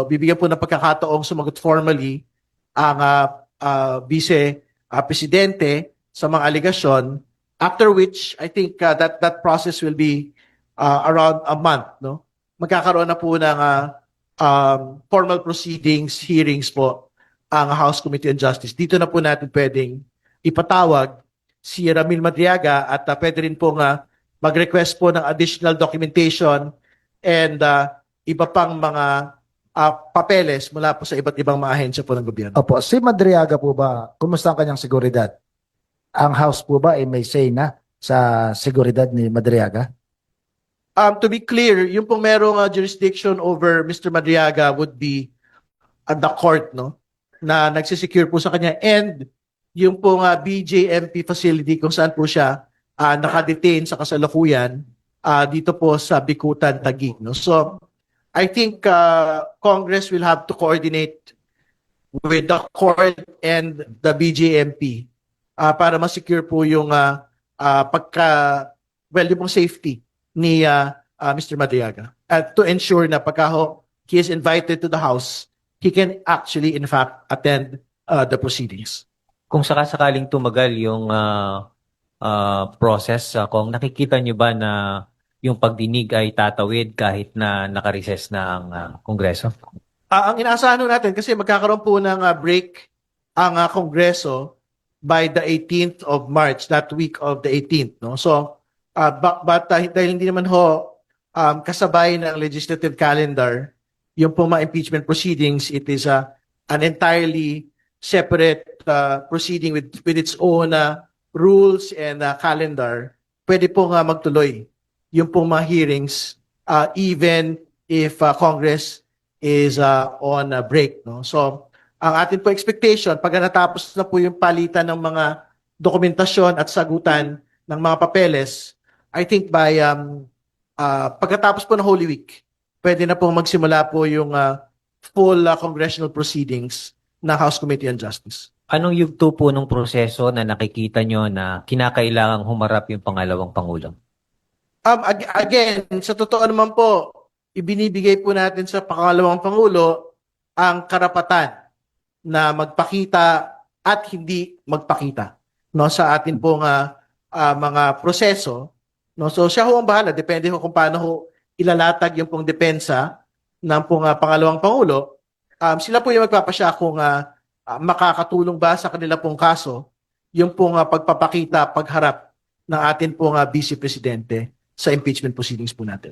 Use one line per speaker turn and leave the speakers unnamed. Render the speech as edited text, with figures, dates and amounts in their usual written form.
bibigyan po ng pagkakataong sumagot formally ang Vice Presidente sa mga aligasyon, after which I think that process will be around a month, no? Magkakaroon na po ng formal proceedings, hearings po ang House Committee on Justice. Dito na po natin pwedeng ipatawag si Ramil Madriaga at pwede rin po mag-request po ng additional documentation and iba pang mga papeles mula po sa iba't ibang mga ahensya po ng gobyerno.
Opo, si Madriaga po ba, kumusta ang kanyang seguridad? Ang House po ba ay may say na sa seguridad ni Madriaga?
To be clear, yung pong merong jurisdiction over Mr. Madriaga would be the court, no? Na nagsisecure po sa kanya, and yung pong BJMP facility kung saan po siya nakadetain sa kasalukuyan dito po sa Bikutan, Taguig, no? So I think Congress will have to coordinate with the court and the BJMP para ma-secure po yung yung pong safety ni Mr. Madriaga. At to ensure na pagka he is invited to the House, he can actually in fact attend the proceedings.
Kung sakasakaling tumagal yung process, kung nakikita nyo ba na yung pagdinig ay tatawid kahit na nakarecess na ang Kongreso?
Ang inaasahan natin, kasi magkakaroon po ng break ang Kongreso by the 18th of March, that week of the 18th. No? So, dahil hindi naman kasabay ng legislative calendar, yung po mga impeachment proceedings, it is an entirely separate proceeding with its own rules and calendar. Pwede po magtuloy yung pong mga hearings even if Congress is on a break, no? So ang atin po expectation pag natapos na po yung palitan ng mga dokumentasyon at sagutan ng mga papeles, I think by pagkatapos po ng Holy Week, pwede na po magsimula po yung full congressional proceedings ng House Committee on Justice.
Anong yugto po ng proseso na nakikita nyo na kinakailangang humarap yung pangalawang Pangulo?
Again, sa totoo naman po, ibinibigay po natin sa pangalawang Pangulo ang karapatan na magpakita at hindi magpakita, no, sa atin pong mga proseso, no. So siya ho ang bahala, depende ho kung paano ho ilalatag yung pong depensa ng pong pangalawang Pangulo. Sila po yung magpapasya kung makakatulong ba sa kanila pong kaso yung pong pagpapakita, pagharap ng atin pong Vice Presidente sa impeachment proceedings po natin.